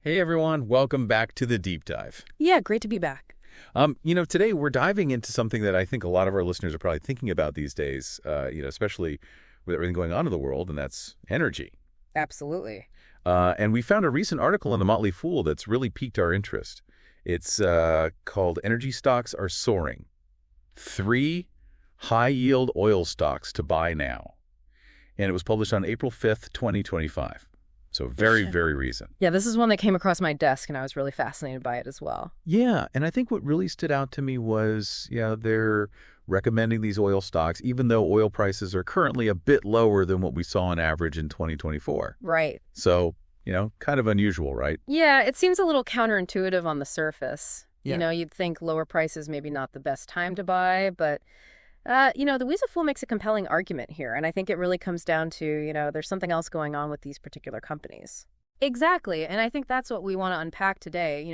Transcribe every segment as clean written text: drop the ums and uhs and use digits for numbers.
Hey everyone, welcome back to the Deep Dive. Yeah, great to be back. Today we're diving into something that I think a lot of our listeners are probably thinking about these days, especially with everything going on in the world, and that's energy. Absolutely. And we found a recent article in the Motley Fool that's really piqued our interest. It's called Energy Stocks Are Soaring. 3 High-Yield Oil Stocks to Buy Now. And it was published on April 5th, 2025. So very, very recent. Yeah, this is one that came across my desk, and I was really fascinated by it as well. Yeah, and I think what really stood out to me was, they're recommending these oil stocks, even though oil prices are currently a bit lower than what we saw on average in 2024. Right. So, kind of unusual, right? Yeah, it seems a little counterintuitive on the surface. Yeah. You'd think lower prices maybe not the best time to buy, but the Weasel Fool makes a compelling argument here, and I think it really comes down to, there's something else going on with these particular companies. Exactly, and I think that's what we want to unpack today.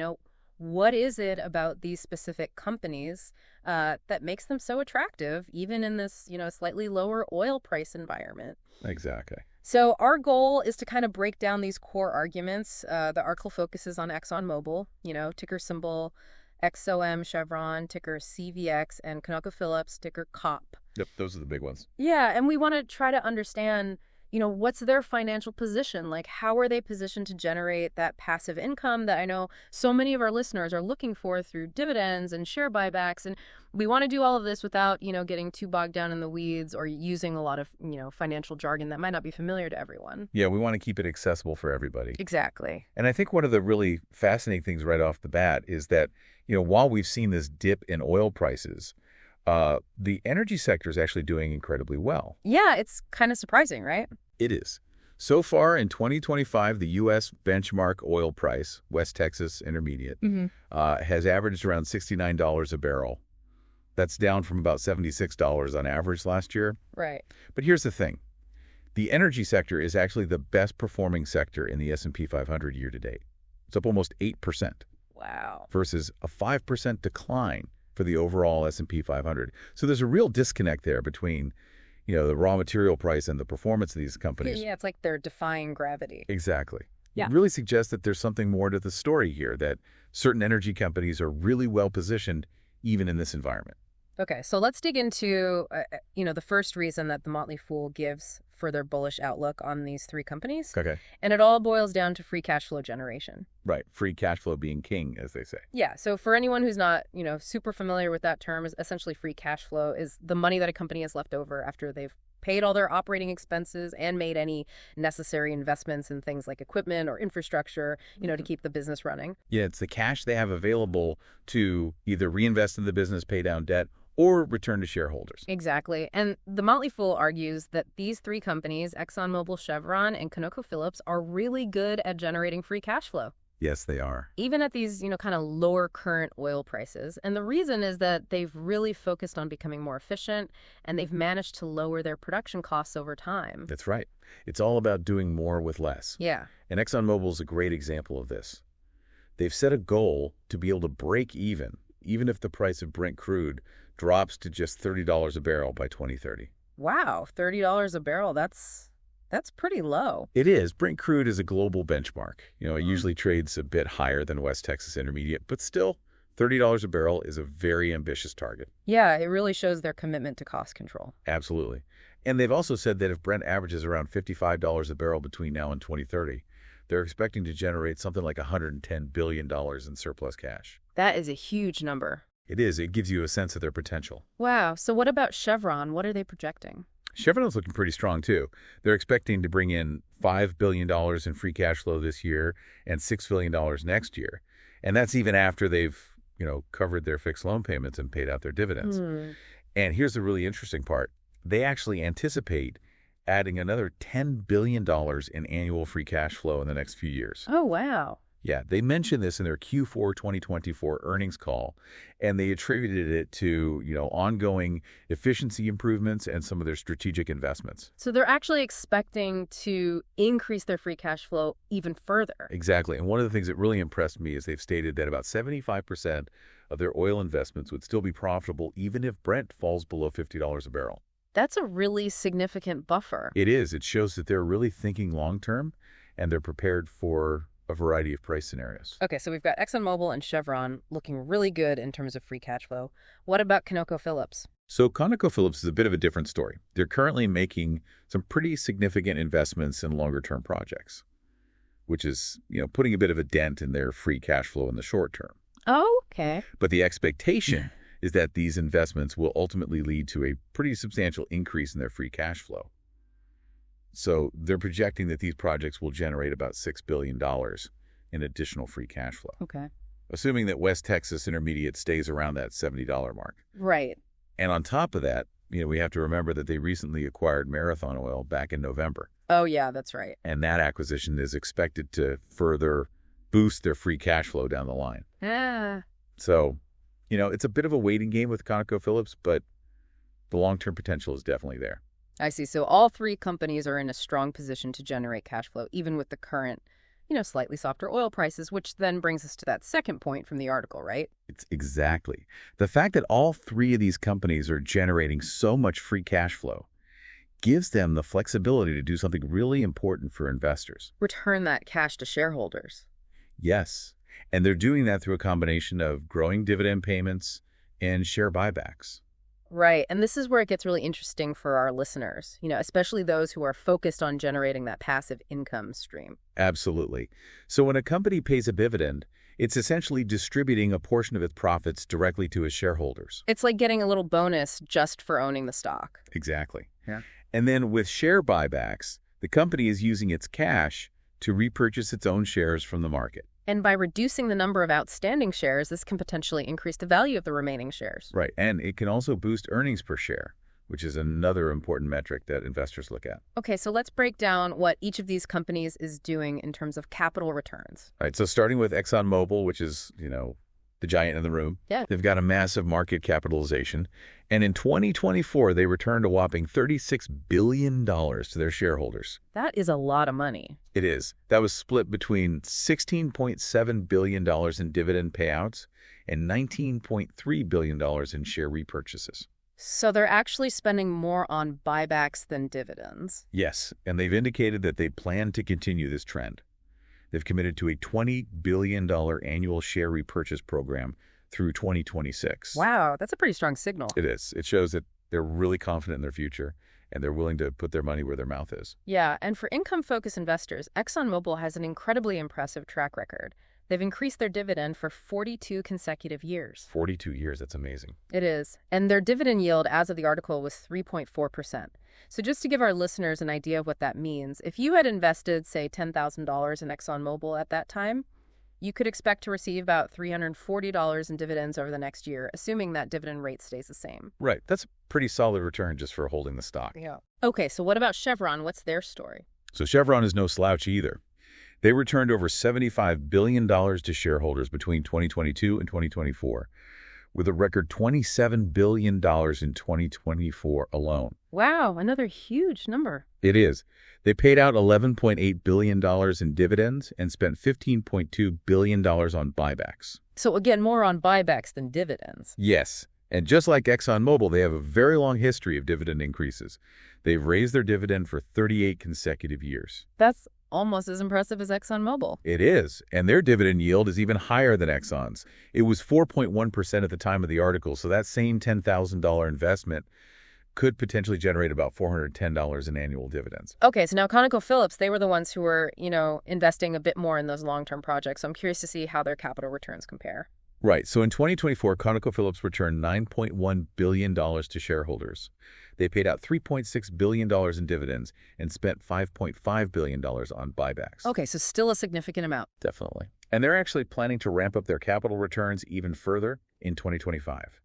What is it about these specific companies that makes them so attractive, even in this, slightly lower oil price environment? Exactly. So our goal is to kind of break down these core arguments. The article focuses on ExxonMobil, ticker symbol XOM, Chevron, ticker CVX, and ConocoPhillips, ticker COP. Yep, those are the big ones. Yeah, and we want to try to understand, what's their financial position? Like, how are they positioned to generate that passive income that I know so many of our listeners are looking for through dividends and share buybacks? And we want to do all of this without, getting too bogged down in the weeds or using a lot of, financial jargon that might not be familiar to everyone. Yeah, we want to keep it accessible for everybody. Exactly. And I think one of the really fascinating things right off the bat is that, while we've seen this dip in oil prices, the energy sector is actually doing incredibly well. Yeah, it's kind of surprising, right? It is. So far in 2025, the U.S. benchmark oil price, West Texas Intermediate, has averaged around $69 a barrel. That's down from about $76 on average last year. Right. But here's the thing. The energy sector is actually the best performing sector in the S&P 500 year to date. It's up almost 8%. Wow. Versus a 5% decline for the overall S&P 500. So there's a real disconnect there between, the raw material price and the performance of these companies. Yeah, it's like they're defying gravity. Exactly. Yeah. It really suggests that there's something more to the story here, that certain energy companies are really well positioned even in this environment. Okay, so let's dig into, the first reason that the Motley Fool gives for their bullish outlook on these 3 companies. Okay. And it all boils down to free cash flow generation. Right. Free cash flow being king, as they say. Yeah, so for anyone who's not, super familiar with that term, is essentially free cash flow is the money that a company has left over after they've paid all their operating expenses and made any necessary investments in things like equipment or infrastructure, to keep the business running. Yeah, it's the cash they have available to either reinvest in the business, pay down debt, or return to shareholders. Exactly. And the Motley Fool argues that these 3 companies, ExxonMobil, Chevron, and ConocoPhillips, are really good at generating free cash flow. Yes, they are. Even at these, kind of lower current oil prices. And the reason is that they've really focused on becoming more efficient, and they've managed to lower their production costs over time. That's right. It's all about doing more with less. Yeah. And ExxonMobil is a great example of this. They've set a goal to be able to break even if the price of Brent crude drops to just $30 a barrel by 2030. Wow, $30 a barrel, that's pretty low. It is. Brent crude is a global benchmark. It usually trades a bit higher than West Texas Intermediate, but still, $30 a barrel is a very ambitious target. Yeah, it really shows their commitment to cost control. Absolutely. And they've also said that if Brent averages around $55 a barrel between now and 2030, they're expecting to generate something like $110 billion in surplus cash. That is a huge number. It is. It gives you a sense of their potential. Wow. So what about Chevron? What are they projecting? Chevron's looking pretty strong, too. They're expecting to bring in $5 billion in free cash flow this year and $6 billion next year. And that's even after they've, covered their fixed loan payments and paid out their dividends. And here's the really interesting part. They actually anticipate adding another $10 billion in annual free cash flow in the next few years. Oh, wow. Yeah, they mentioned this in their Q4 2024 earnings call, and they attributed it to, ongoing efficiency improvements and some of their strategic investments. So they're actually expecting to increase their free cash flow even further. Exactly. And one of the things that really impressed me is they've stated that about 75% of their oil investments would still be profitable even if Brent falls below $50 a barrel. That's a really significant buffer. It is. It shows that they're really thinking long-term, and they're prepared for a variety of price scenarios. Okay, so we've got ExxonMobil and Chevron looking really good in terms of free cash flow. What about ConocoPhillips? So ConocoPhillips is a bit of a different story. They're currently making some pretty significant investments in longer-term projects, which is, putting a bit of a dent in their free cash flow in the short term. Oh, okay. But the expectation is that these investments will ultimately lead to a pretty substantial increase in their free cash flow. So they're projecting that these projects will generate about $6 billion in additional free cash flow. Okay. Assuming that West Texas Intermediate stays around that $70 mark. Right. And on top of that, we have to remember that they recently acquired Marathon Oil back in November. Oh, yeah, that's right. And that acquisition is expected to further boost their free cash flow down the line. Yeah. So, it's a bit of a waiting game with ConocoPhillips, but the long-term potential is definitely there. I see. So all three companies are in a strong position to generate cash flow, even with the current, slightly softer oil prices, which then brings us to that second point from the article, right? It's exactly. The fact that all three of these companies are generating so much free cash flow gives them the flexibility to do something really important for investors. Return that cash to shareholders. Yes. And they're doing that through a combination of growing dividend payments and share buybacks. Right. And this is where it gets really interesting for our listeners, especially those who are focused on generating that passive income stream. Absolutely. So when a company pays a dividend, it's essentially distributing a portion of its profits directly to its shareholders. It's like getting a little bonus just for owning the stock. Exactly. Yeah. And then with share buybacks, the company is using its cash to repurchase its own shares from the market. And by reducing the number of outstanding shares, this can potentially increase the value of the remaining shares. Right. And it can also boost earnings per share, which is another important metric that investors look at. Okay, so let's break down what each of these companies is doing in terms of capital returns. All right. So starting with ExxonMobil, which is, the giant in the room. Yeah. They've got a massive market capitalization. And in 2024, they returned a whopping $36 billion to their shareholders. That is a lot of money. It is. That was split between $16.7 billion in dividend payouts and $19.3 billion in share repurchases. So they're actually spending more on buybacks than dividends. Yes, and they've indicated that they plan to continue this trend. They've committed to a $20 billion annual share repurchase program through 2026. Wow, that's a pretty strong signal. It is. It shows that they're really confident in their future and they're willing to put their money where their mouth is. Yeah, and for income-focused investors, ExxonMobil has an incredibly impressive track record. They've increased their dividend for 42 consecutive years. 42 years, that's amazing. It is. And their dividend yield, as of the article, was 3.4%. So just to give our listeners an idea of what that means, if you had invested, say, $10,000 in ExxonMobil at that time, you could expect to receive about $340 in dividends over the next year, assuming that dividend rate stays the same. Right. That's a pretty solid return just for holding the stock. Yeah. Okay, so what about Chevron? What's their story? So Chevron is no slouch either. They returned over $75 billion to shareholders between 2022 and 2024, with a record $27 billion in 2024 alone. Wow, another huge number. It is. They paid out $11.8 billion in dividends and spent $15.2 billion on buybacks. So again, more on buybacks than dividends. Yes. And just like ExxonMobil, they have a very long history of dividend increases. They've raised their dividend for 38 consecutive years. That's almost as impressive as ExxonMobil. It is. And their dividend yield is even higher than Exxon's. It was 4.1% at the time of the article, so that same $10,000 investment could potentially generate about $410 in annual dividends. Okay, so now ConocoPhillips, they were the ones who were, investing a bit more in those long-term projects. So I'm curious to see how their capital returns compare. Right. So in 2024, ConocoPhillips returned $9.1 billion to shareholders. They paid out $3.6 billion in dividends and spent $5.5 billion on buybacks. Okay, so still a significant amount. Definitely. And they're actually planning to ramp up their capital returns even further in 2025.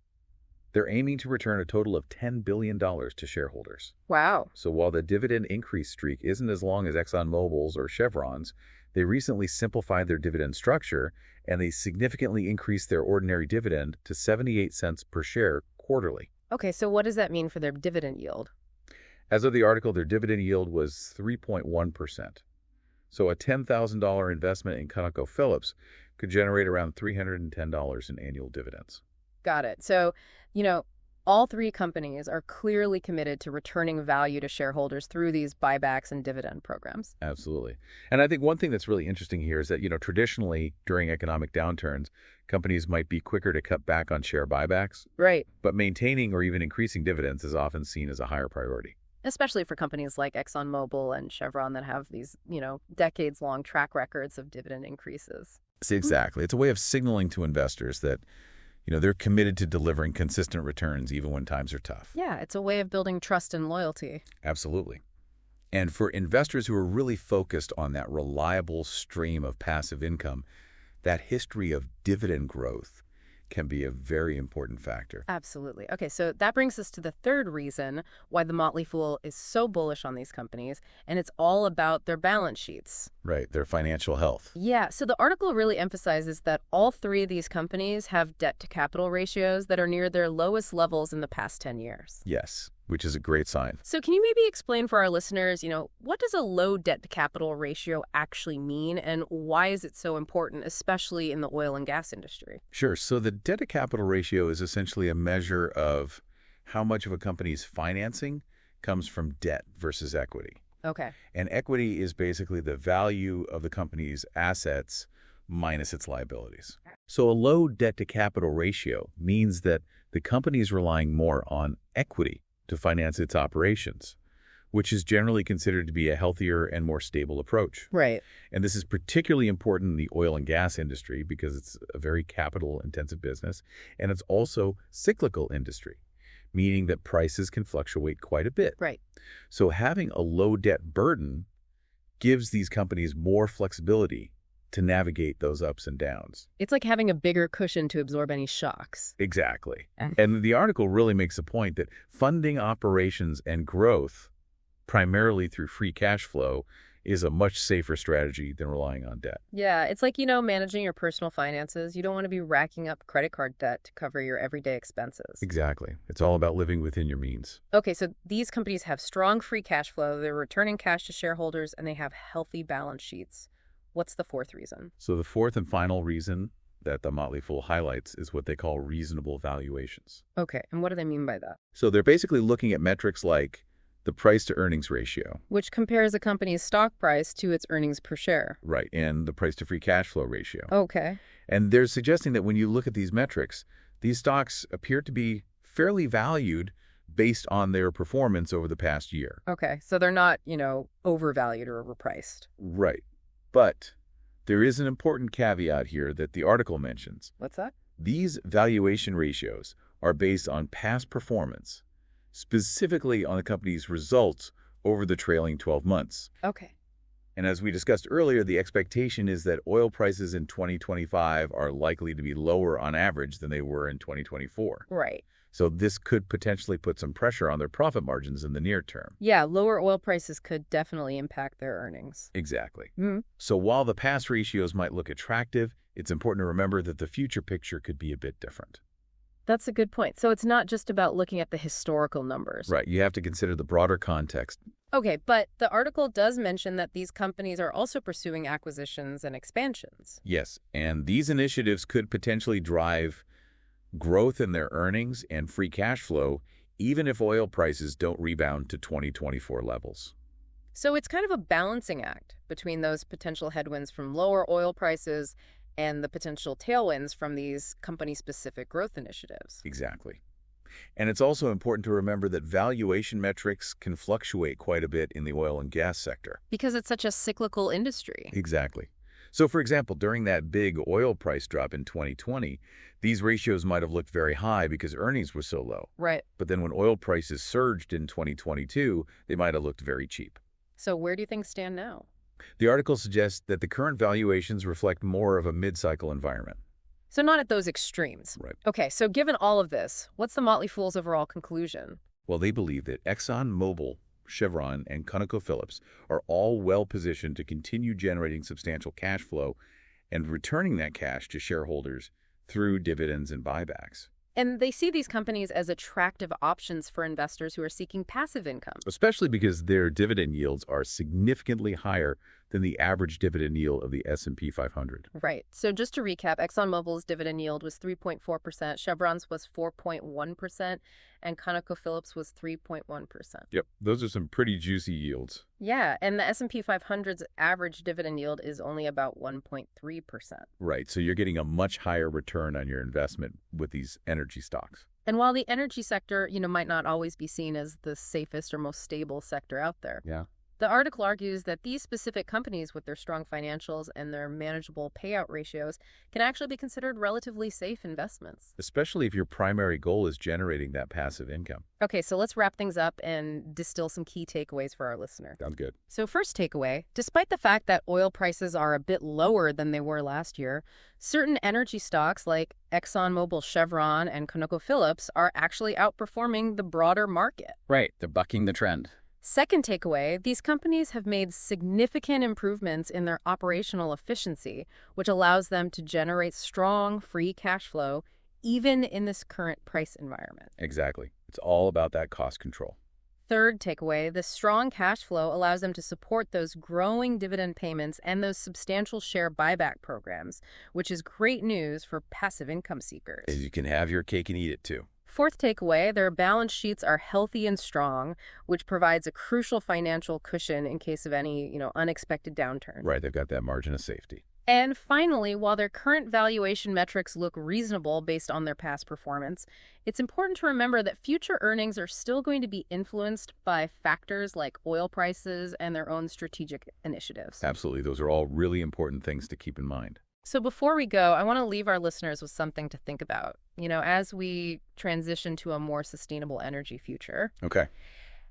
They're aiming to return a total of $10 billion to shareholders. Wow. So while the dividend increase streak isn't as long as ExxonMobil's or Chevron's, they recently simplified their dividend structure and they significantly increased their ordinary dividend to 78 cents per share quarterly. Okay, so what does that mean for their dividend yield? As of the article, their dividend yield was 3.1%. So a $10,000 investment in ConocoPhillips could generate around $310 in annual dividends. Got it. So, All three companies are clearly committed to returning value to shareholders through these buybacks and dividend programs. Absolutely. And I think one thing that's really interesting here is that, traditionally during economic downturns, companies might be quicker to cut back on share buybacks, Right. but maintaining or even increasing dividends is often seen as a higher priority. Especially for companies like ExxonMobil and Chevron that have these, decades-long track records of dividend increases. See, exactly. It's a way of signaling to investors that, they're committed to delivering consistent returns even when times are tough. Yeah, it's a way of building trust and loyalty. Absolutely. And for investors who are really focused on that reliable stream of passive income, that history of dividend growth can be a very important factor. Absolutely. Okay, so that brings us to the third reason why the Motley Fool is so bullish on these companies, and it's all about their balance sheets. Right, their financial health. Yeah, so the article really emphasizes that all three of these companies have debt-to-capital ratios that are near their lowest levels in the past 10 years. Yes, which is a great sign. So can you maybe explain for our listeners, what does a low debt-to-capital ratio actually mean, and why is it so important, especially in the oil and gas industry? Sure. So the debt-to-capital ratio is essentially a measure of how much of a company's financing comes from debt versus equity. Okay. And equity is basically the value of the company's assets minus its liabilities. So a low debt-to-capital ratio means that the company is relying more on equity to finance its operations, which is generally considered to be a healthier and more stable approach. Right. And this is particularly important in the oil and gas industry because it's a very capital-intensive business, and it's also cyclical industry, meaning that prices can fluctuate quite a bit. Right. So having a low debt burden gives these companies more flexibility to navigate those ups and downs. It's like having a bigger cushion to absorb any shocks. Exactly. And the article really makes a point that funding operations and growth primarily through free cash flow is a much safer strategy than relying on debt. Yeah, it's like, managing your personal finances. You don't want to be racking up credit card debt to cover your everyday expenses. Exactly. It's all about living within your means. Okay, so these companies have strong free cash flow, they're returning cash to shareholders, and they have healthy balance sheets. What's the fourth reason? So the fourth and final reason that the Motley Fool highlights is what they call reasonable valuations. Okay, and what do they mean by that? So they're basically looking at metrics like the price-to-earnings ratio. Which compares a company's stock price to its earnings per share. Right, and the price-to-free cash flow ratio. Okay. And they're suggesting that when you look at these metrics, these stocks appear to be fairly valued based on their performance over the past year. Okay, so they're not, overvalued or overpriced. Right. But there is an important caveat here that the article mentions. What's that? These valuation ratios are based on past performance, specifically on the company's results over the trailing 12 months. Okay. And as we discussed earlier, the expectation is that oil prices in 2025 are likely to be lower on average than they were in 2024. Right. So this could potentially put some pressure on their profit margins in the near term. Yeah, lower oil prices could definitely impact their earnings. Exactly. Mm-hmm. So while the past ratios might look attractive, it's important to remember that the future picture could be a bit different. That's a good point. So it's not just about looking at the historical numbers. Right. You have to consider the broader context. Okay, but the article does mention that these companies are also pursuing acquisitions and expansions. Yes, and these initiatives could potentially drive growth in their earnings and free cash flow, even if oil prices don't rebound to 2024 levels. So it's kind of a balancing act between those potential headwinds from lower oil prices and the potential tailwinds from these company-specific growth initiatives. Exactly. And it's also important to remember that valuation metrics can fluctuate quite a bit in the oil and gas sector. Because it's such a cyclical industry. Exactly. So, for example, during that big oil price drop in 2020, these ratios might have looked very high because earnings were so low. Right. But then when oil prices surged in 2022, they might have looked very cheap. So where do things stand now? The article suggests that the current valuations reflect more of a mid-cycle environment. So not at those extremes. Right. Okay, so given all of this, what's the Motley Fool's overall conclusion? Well, they believe that ExxonMobil, Chevron, and ConocoPhillips are all well-positioned to continue generating substantial cash flow and returning that cash to shareholders through dividends and buybacks. And they see these companies as attractive options for investors who are seeking passive income. Especially because their dividend yields are significantly higher than the average dividend yield of the S&P 500. Right. So just to recap, ExxonMobil's dividend yield was 3.4%, Chevron's was 4.1%, and ConocoPhillips was 3.1%. Yep, those are some pretty juicy yields. Yeah, and the S&P 500's average dividend yield is only about 1.3%. Right, so you're getting a much higher return on your investment with these energy stocks. And while the energy sector, might not always be seen as the safest or most stable sector out there, Yeah. the article argues that these specific companies with their strong financials and their manageable payout ratios can actually be considered relatively safe investments. Especially if your primary goal is generating that passive income. Okay, so let's wrap things up and distill some key takeaways for our listener. Sounds good. So first takeaway, despite the fact that oil prices are a bit lower than they were last year, certain energy stocks like ExxonMobil, Chevron, and ConocoPhillips are actually outperforming the broader market. Right, they're bucking the trend. Second takeaway, these companies have made significant improvements in their operational efficiency, which allows them to generate strong free cash flow even in this current price environment. Exactly. It's all about that cost control. Third takeaway, the strong cash flow allows them to support those growing dividend payments and those substantial share buyback programs, which is great news for passive income seekers. You can have your cake and eat it too. Fourth takeaway, their balance sheets are healthy and strong, which provides a crucial financial cushion in case of any, unexpected downturn. Right, they've got that margin of safety. And finally, while their current valuation metrics look reasonable based on their past performance, it's important to remember that future earnings are still going to be influenced by factors like oil prices and their own strategic initiatives. Absolutely. Those are all really important things to keep in mind. So before we go, I want to leave our listeners with something to think about, as we transition to a more sustainable energy future. Okay.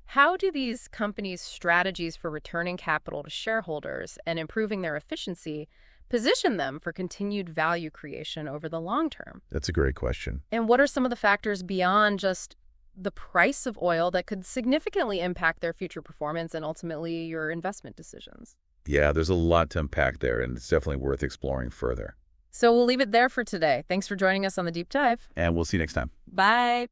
How do these companies' strategies for returning capital to shareholders and improving their efficiency position them for continued value creation over the long term? That's a great question. And what are some of the factors beyond just the price of oil that could significantly impact their future performance and ultimately your investment decisions? Yeah, there's a lot to unpack there, and it's definitely worth exploring further. So we'll leave it there for today. Thanks for joining us on the Deep Dive. And we'll see you next time. Bye.